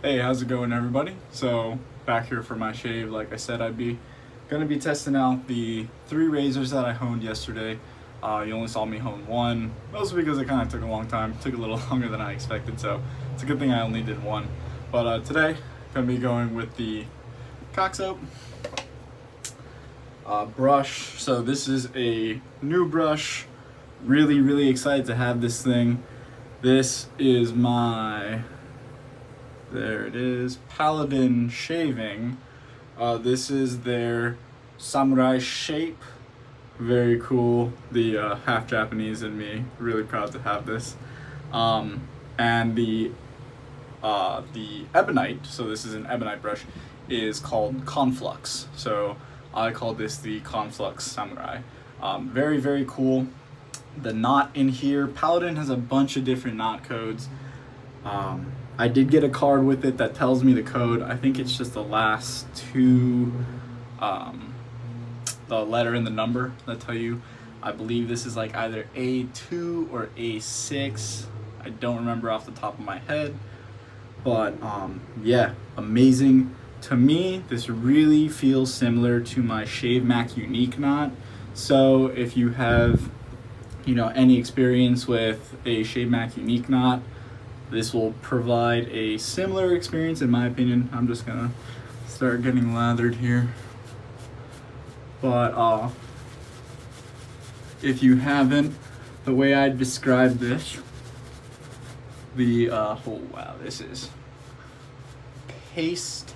Hey, how's it going, everybody? So back here for my shave. Like I said, gonna be testing out the three razors that I honed yesterday. You only saw me hone one, mostly because it kind of took a long time. It took a little longer than I expected, so it's a good thing I only did one. But today, gonna be going with the Cock Soap brush. So this is a new brush. Really excited to have this thing. This is my There it is, Paladin Shaving. This is their samurai shape. Very cool. The half Japanese in me, really proud to have this. And the ebonite, so this is an ebonite brush, is called Conflux. So I call this the Conflux Samurai. Very cool. The knot in here, Paladin has a bunch of different knot codes. I did get a card with it that tells me the code. I think it's just the last two, the letter and the number that tell you. I believe this is like either A2 or A6. I don't remember off the top of my head. But yeah, amazing. To me, this really feels similar to my Shave Mac Unique knot. So if you have, any experience with a Shave Mac Unique knot, this will provide a similar experience in my opinion. I'm just gonna start getting lathered here. But if you haven't, the way I describe this, this is paste.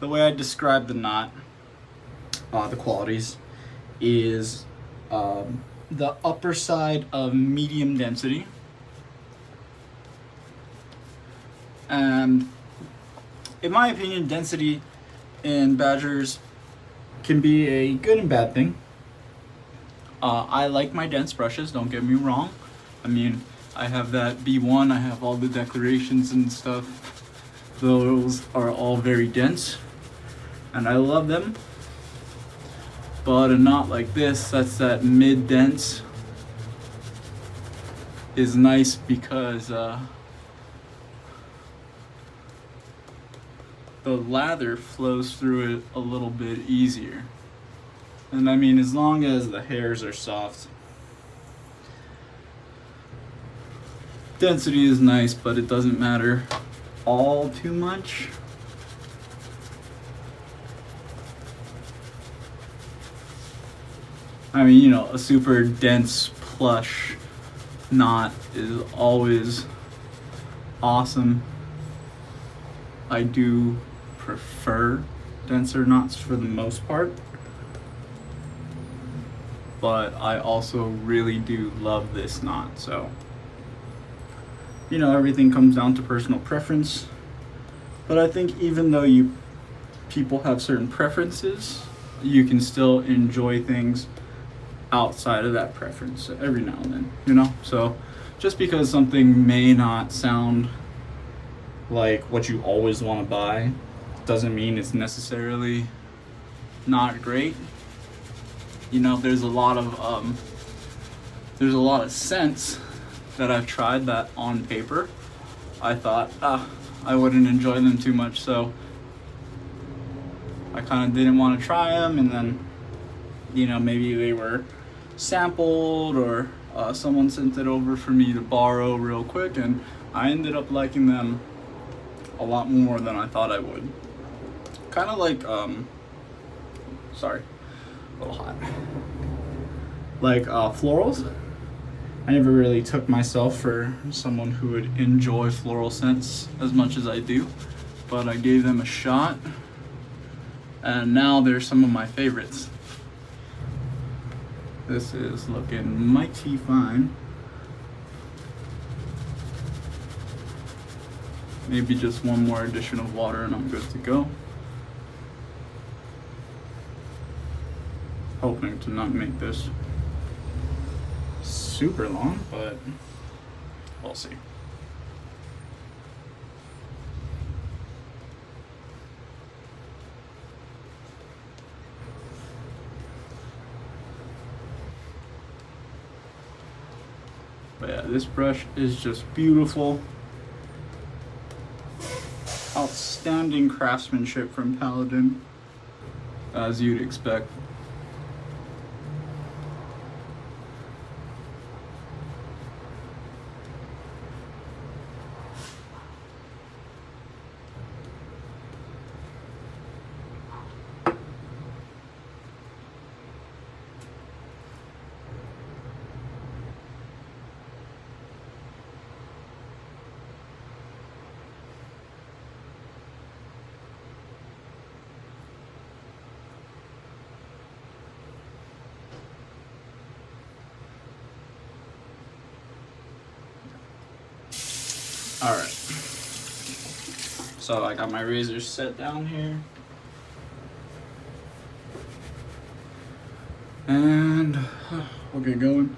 The way I describe the knot, the qualities, is the upper side of medium density. And in my opinion, density in badgers can be a good and bad thing. I like my dense brushes, don't get me wrong. I mean, I have that B1, I have all the declarations and stuff. Those are all very dense, and I love them. But a knot like this, that's that mid-dense, is nice because the lather flows through it a little bit easier. And I mean, as long as the hairs are soft. Density is nice, but it doesn't matter all too much. I mean, a super dense plush knot is always awesome. I do prefer denser knots for the most part, but I also really do love this knot. So everything comes down to personal preference, but I think even though people have certain preferences, you can still enjoy things outside of that preference every now and then, so just because something may not sound like what you always want to buy doesn't mean it's necessarily not great. There's a lot of scents that I've tried that on paper I thought I wouldn't enjoy them too much, so I kind of didn't want to try them, and then maybe they were sampled or someone sent it over for me to borrow real quick, and I ended up liking them a lot more than I thought I would. Kind of like sorry, a little hot. Like florals. I never really took myself for someone who would enjoy floral scents as much as I do, but I gave them a shot, and now they're some of my favorites. This is looking mighty fine. Maybe just one more addition of water and I'm good to go. Hoping to not make this super long, but we'll see. But yeah, this brush is just beautiful. Outstanding craftsmanship from Paladin, as you'd expect. All right, so I got my razors set down here, and we'll get going.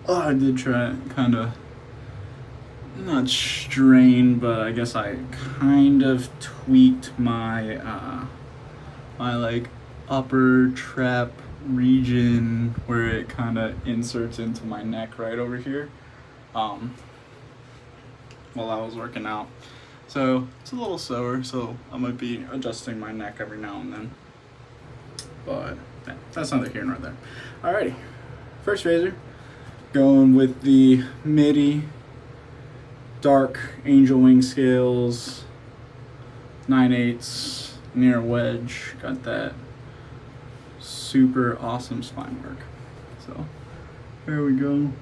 Oh, I did try kind of, not strain, but I guess I kind of tweaked my my like upper trap region where it kind of inserts into my neck right over here. While I was working out, so it's a little sore, so I might be adjusting my neck every now and then, but yeah, that's neither here nor there. Alrighty, first razor, going with the MIDI dark angel wing scales, 9/8 near wedge. Got that super awesome spine work. So there we go.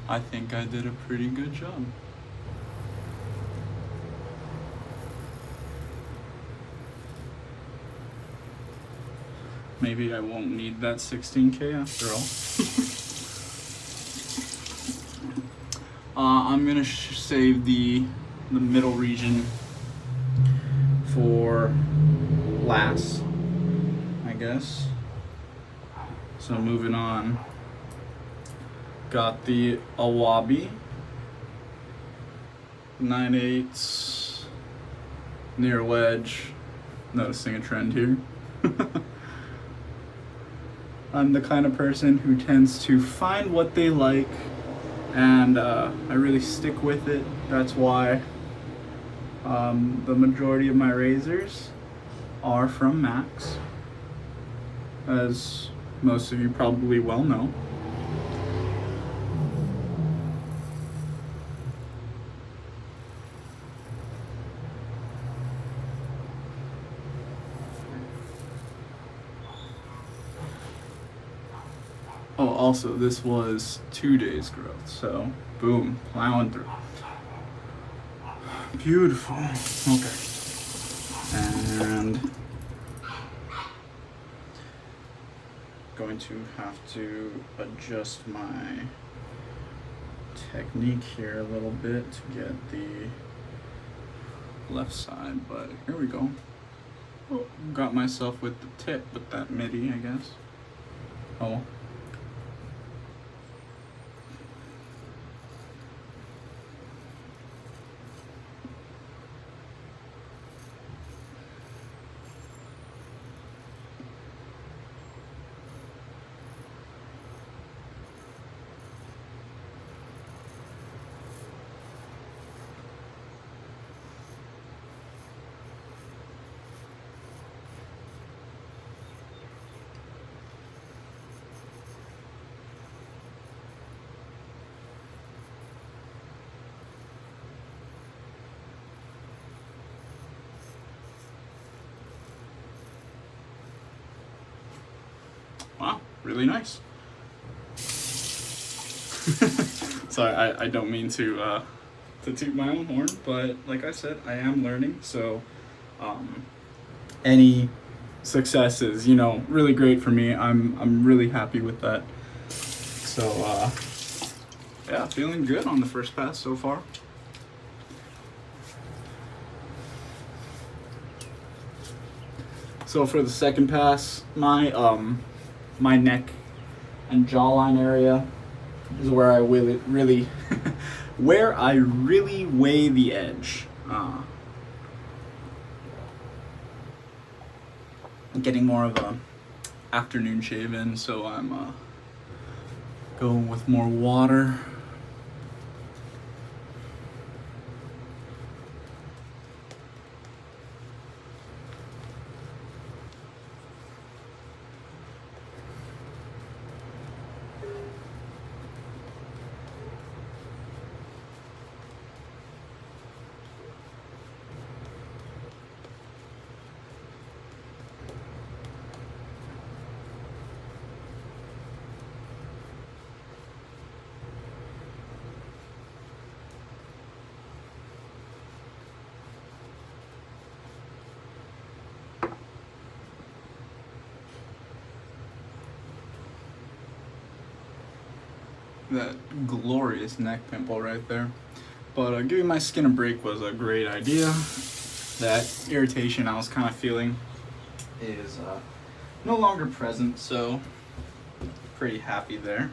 I think I did a pretty good job. Maybe I won't need that 16K after all. I'm gonna save the middle region for last, I guess. So moving on. Got the Awabi 9/8 near wedge. Noticing a trend here. I'm the kind of person who tends to find what they like, and I really stick with it. That's why the majority of my razors are from Max, as most of you probably well know. Oh, also, this was 2 days growth, so boom, plowing through. Beautiful. Okay. And going to have to adjust my technique here a little bit to get the left side, but here we go. Oh, got myself with the tip with that MIDI, I guess. Oh. Wow, really nice. Sorry, I don't mean to toot my own horn, but like I said, I am learning, so any success is, really great for me. I'm really happy with that. So yeah, feeling good on the first pass so far. So for the second pass, my neck and jawline area is where I really where I really weigh the edge. getting more of a afternoon shave in, so I'm going with more water. That glorious neck pimple right there. But giving my skin a break was a great idea. That irritation I was kind of feeling is no longer present, so pretty happy there.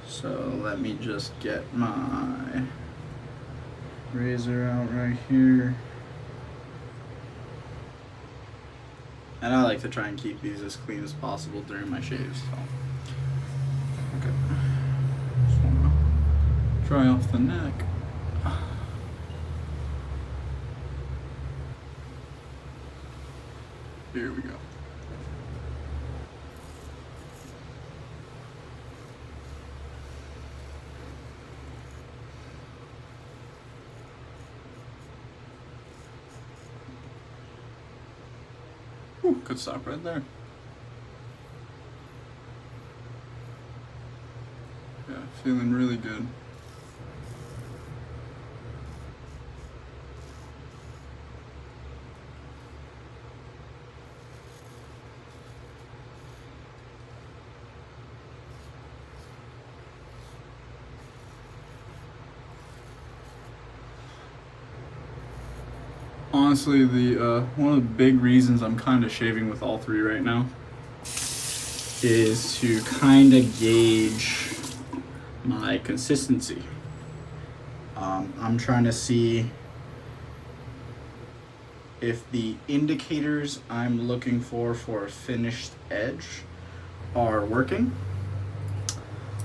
So let me just get my razor out right here. And I like to try and keep these as clean as possible during my shaves. So. Okay. Just wanna dry off the neck. Here we go. Whew, could stop right there. Yeah, feeling really good. Honestly, the one of the big reasons I'm kind of shaving with all three right now is to kind of gauge my consistency. I'm trying to see if the indicators I'm looking for a finished edge are working.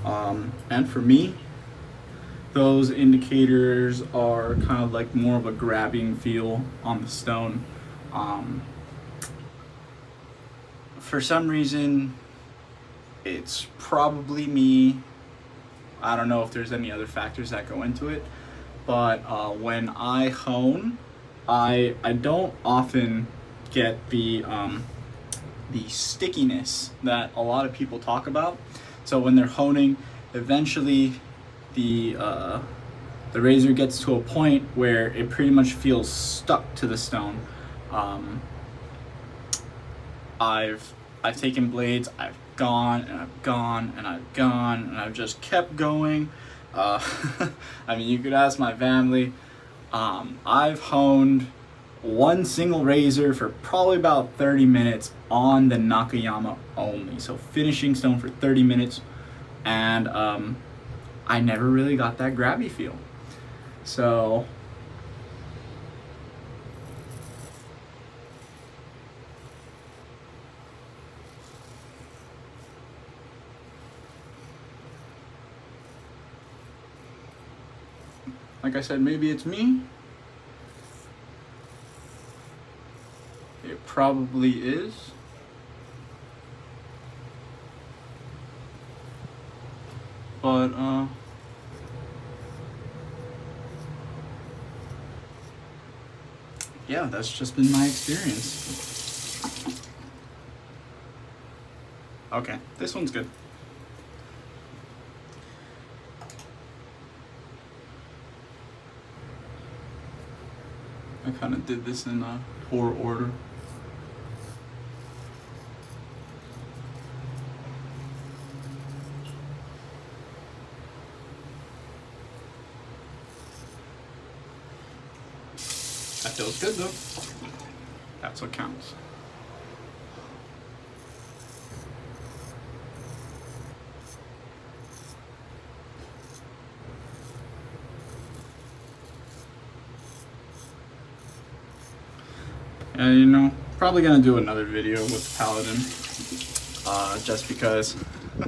And for me, those indicators are kind of like more of a grabbing feel on the stone. For some reason, it's probably me. I don't know if there's any other factors that go into it, but when I hone, I don't often get the stickiness that a lot of people talk about. So when they're honing, eventually the razor gets to a point where it pretty much feels stuck to the stone. I've taken blades, I've gone and I've gone and I've gone and I've just kept going. I mean, you could ask my family. I've honed one single razor for probably about 30 minutes on the Nakayama only. So finishing stone for 30 minutes, and I never really got that grabby feel. So like I said, maybe it's me. It probably is. But yeah, that's just been my experience. Okay, this one's good. I kind of did this in poor order. That feels good though. That's what counts. And you know, probably gonna do another video with Paladin, just because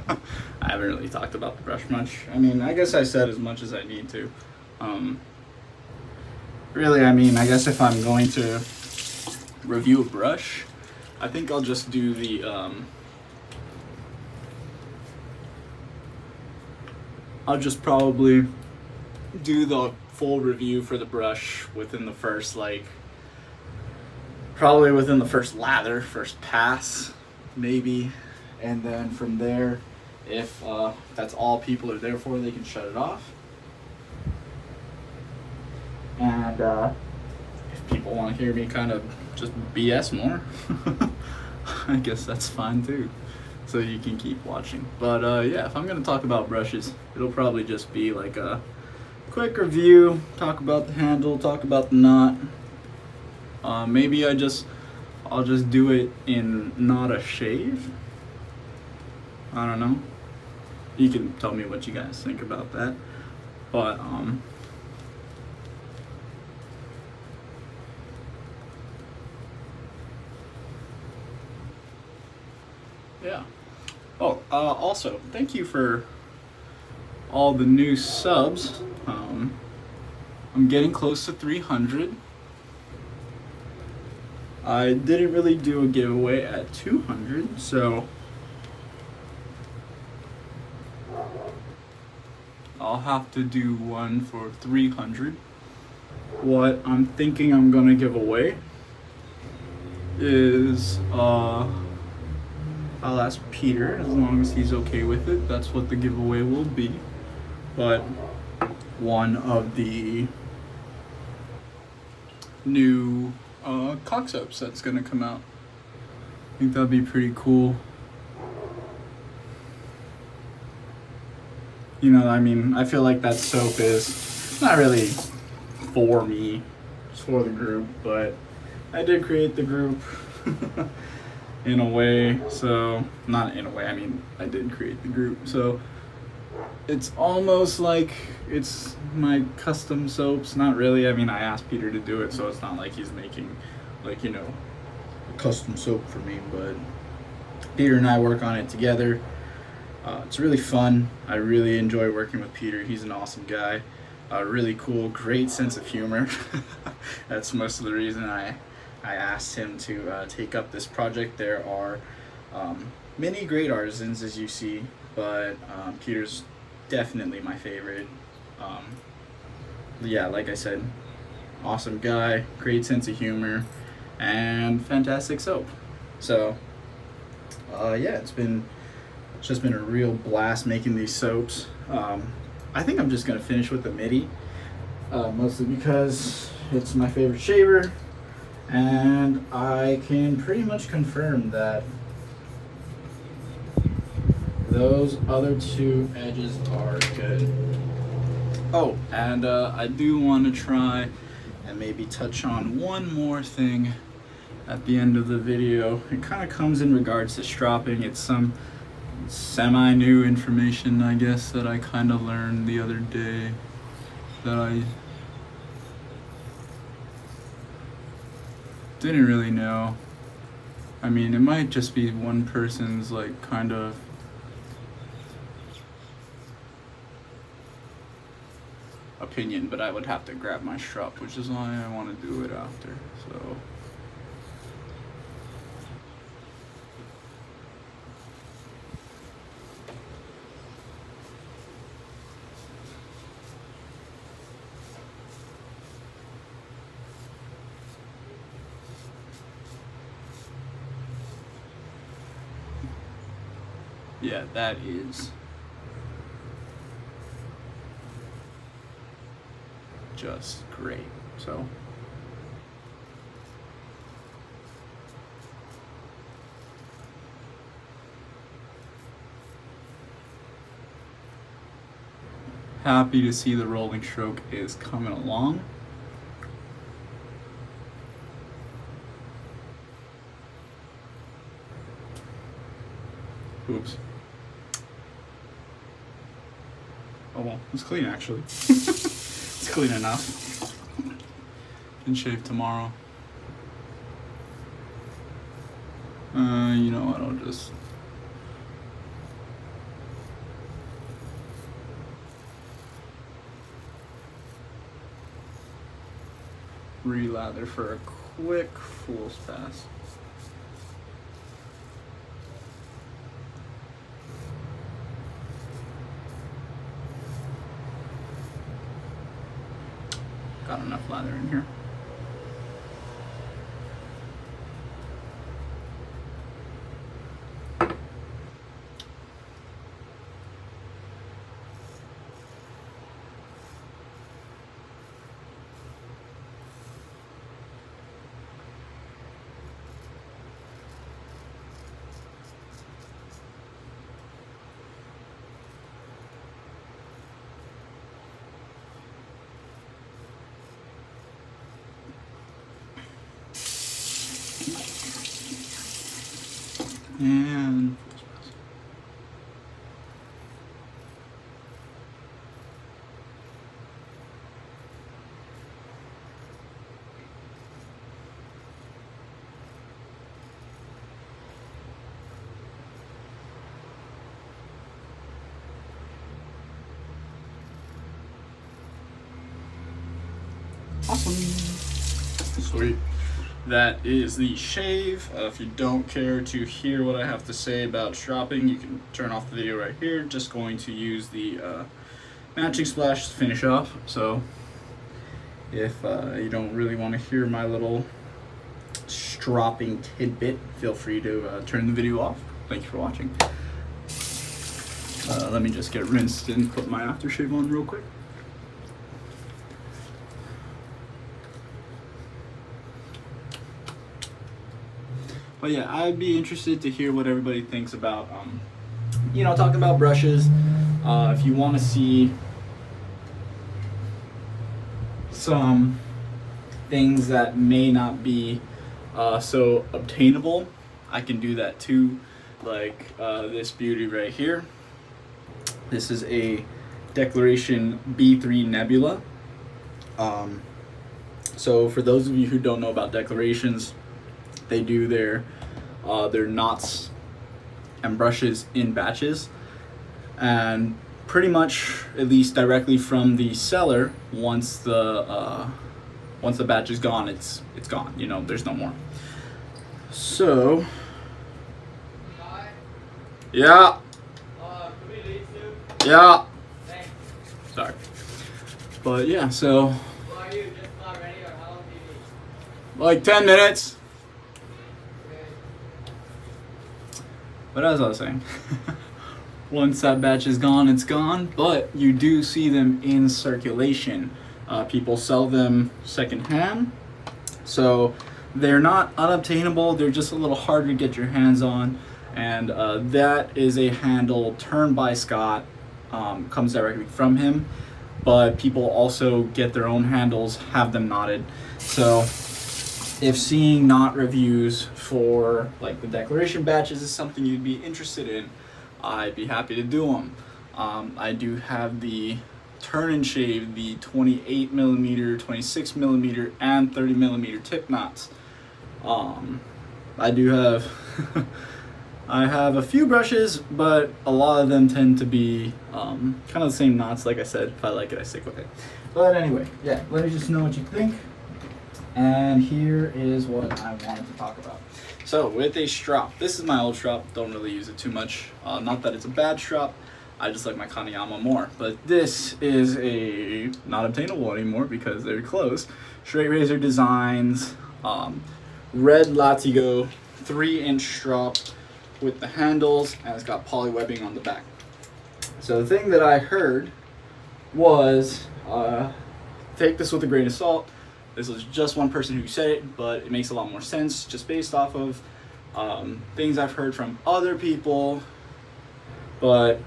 I haven't really talked about the brush much. I mean, I guess I said as much as I need to. Really, I mean, I guess if I'm going to review a brush, I think I'll just do the I'll just probably do the full review for the brush within the first, like, probably within the first lather, first pass, maybe. And then from there, if that's all people are there for, they can shut it off. And if people want to hear me kind of just BS more, I guess that's fine too. So you can keep watching. But yeah, if I'm gonna talk about brushes, it'll probably just be like a quick review, talk about the handle, talk about the knot. Maybe I'll just do it in not a shave. I don't know. You can tell me what you guys think about that. But yeah. Oh, also, thank you for all the new subs. I'm getting close to 300. I didn't really do a giveaway at 200, so I'll have to do one for 300. What I'm thinking I'm gonna give away is I'll ask Peter, as long as he's okay with it. That's what the giveaway will be. But one of the new cock soaps that's gonna come out. I think that'd be pretty cool. You know, I mean, I feel like that soap is not really for me, it's for the group, but I did create the group in a way, so, not in a way, I mean, I did create the group, so it's almost like it's my custom soaps. Not really, I mean, I asked Peter to do it, so it's not like he's making, like, you know, a custom soap for me, but Peter and I work on it together. It's really fun. I really enjoy working with Peter. He's an awesome guy. Really cool, great sense of humor. That's most of the reason I asked him to take up this project. There are many great artisans, as you see, but Peter's definitely my favorite. Yeah, like I said, awesome guy, great sense of humor, and fantastic soap. So yeah, it's just been a real blast making these soaps. I think I'm just gonna finish with the MIDI, mostly because it's my favorite shaver, and I can pretty much confirm that those other two edges are good. Oh, and I do want to try and maybe touch on one more thing at the end of the video. It kind of comes in regards to stropping. It's some semi-new information, I guess, that I kind of learned the other day that I didn't really know. I mean, it might just be one person's, like, kind of opinion, but I would have to grab my strap, which is why I want to do it after. So yeah, that is just great. So happy to see the rolling stroke is coming along. Oops. Oh well, it's clean actually. It's clean enough. Can shave tomorrow. You know what, I'll just relather for a quick fool's pass. Got enough lather in here. And awesome. Sweet. That is the shave. If you don't care to hear what I have to say about stropping, you can turn off the video right here. Just going to use the matching splash to finish off. So if you don't really want to hear my little stropping tidbit, feel free to turn the video off. Thank you for watching. Let me just get rinsed and put my aftershave on real quick. But yeah, I'd be interested to hear what everybody thinks about, you know, talking about brushes. If you want to see some things that may not be so obtainable, I can do that too. Like this beauty right here. This is a Declaration B3 Nebula. So for those of you who don't know about Declarations, they do their knots and brushes in batches, and pretty much, at least directly from the seller, once the batch is gone, it's gone. You know, there's no more. So yeah, yeah. Sorry, but yeah. So like 10 minutes. But as I was saying, once that batch is gone, it's gone. But you do see them in circulation. People sell them secondhand. So they're not unobtainable. They're just a little harder to get your hands on. And that is a handle turned by Scott. Comes directly from him. But people also get their own handles, have them knotted. So if seeing knot reviews for like the Declaration batches is something you'd be interested in, I'd be happy to do them. I do have the turn and shave, the 28mm, 26mm, and 30mm tip knots. I do have I have a few brushes, but a lot of them tend to be kind of the same knots. Like I said, if I like it, I stick with it. But anyway, yeah, let me just know what you think. And here is what I wanted to talk about. So with a strop, this is my old strop, don't really use it too much. Not that it's a bad strop, I just like my Kaneyama more. But this is a not obtainable anymore because they're closed. Straight Razor Designs, red Latigo 3-inch strop with the handles, and it's got poly webbing on the back. So the thing that I heard was, take this with a grain of salt. This was just one person who said it, but it makes a lot more sense just based off of things I've heard from other people. But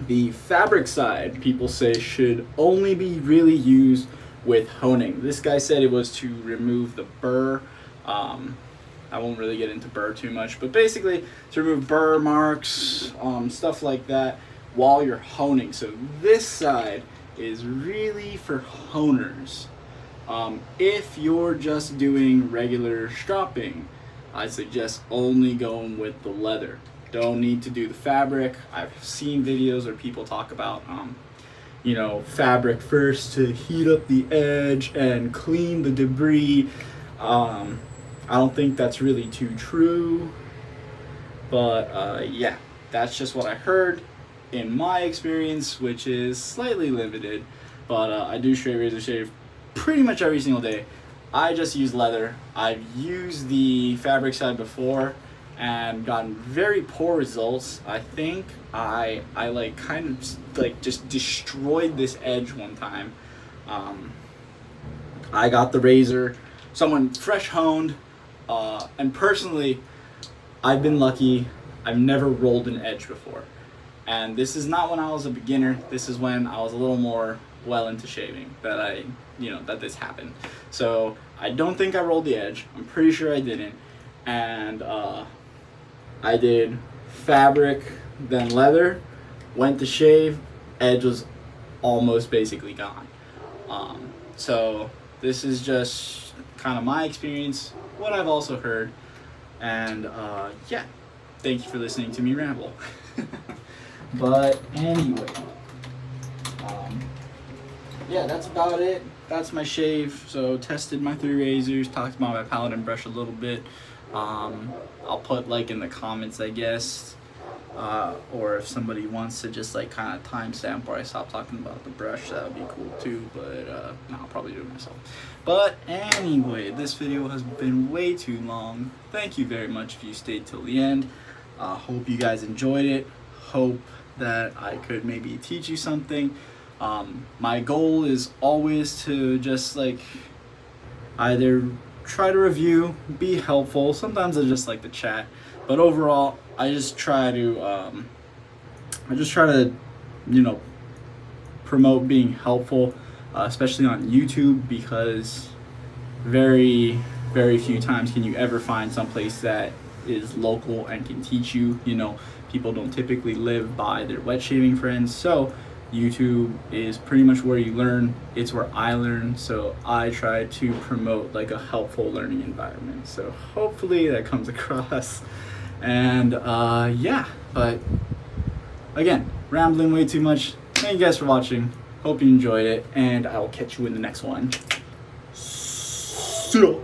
the fabric side, people say, should only be really used with honing. This guy said it was to remove the burr. I won't really get into burr too much, but basically to remove burr marks, stuff like that while you're honing. So this side is really for honers. If you're just doing regular stropping, I suggest only going with the leather. Don't need to do the fabric. I've seen videos where people talk about you know, fabric first to heat up the edge and clean the debris. I don't think that's really too true, but yeah, that's just what I heard in my experience, which is slightly limited. But I do straight razor shave pretty much every single day. I just use leather. I've used the fabric side before and gotten very poor results. I think I like kind of like just destroyed this edge one time. I got the razor, someone fresh honed, and personally, I've been lucky. I've never rolled an edge before. And this is not when I was a beginner. This is when I was a little more well into shaving that that this happened. So I don't think I rolled the edge. I'm pretty sure I didn't. And I did fabric, then leather, went to shave, edge was almost basically gone. So this is just kind of my experience, what I've also heard. And yeah, thank you for listening to me ramble. But anyway, yeah, that's about it. That's my shave. So tested my 3 razors, talked about my Paladin brush a little bit. I'll put like in the comments, I guess, or if somebody wants to just like kind of timestamp where I stop talking about the brush, that would be cool too. But no, I'll probably do it myself. But anyway, this video has been way too long. Thank you very much if you stayed till the end. Hope you guys enjoyed it. Hope that I could maybe teach you something. My goal is always to just like either try to review, be helpful. Sometimes I just like to chat, but overall I just try to you know, promote being helpful, especially on YouTube, because very few times can you ever find someplace that is local and can teach you. You know, people don't typically live by their wet shaving friends, so YouTube is pretty much where you learn. It's where I learn, so I try to promote like a helpful learning environment. So hopefully that comes across. And yeah, but again, rambling way too much. Thank you guys for watching. Hope you enjoyed it, and I will catch you in the next one. See ya.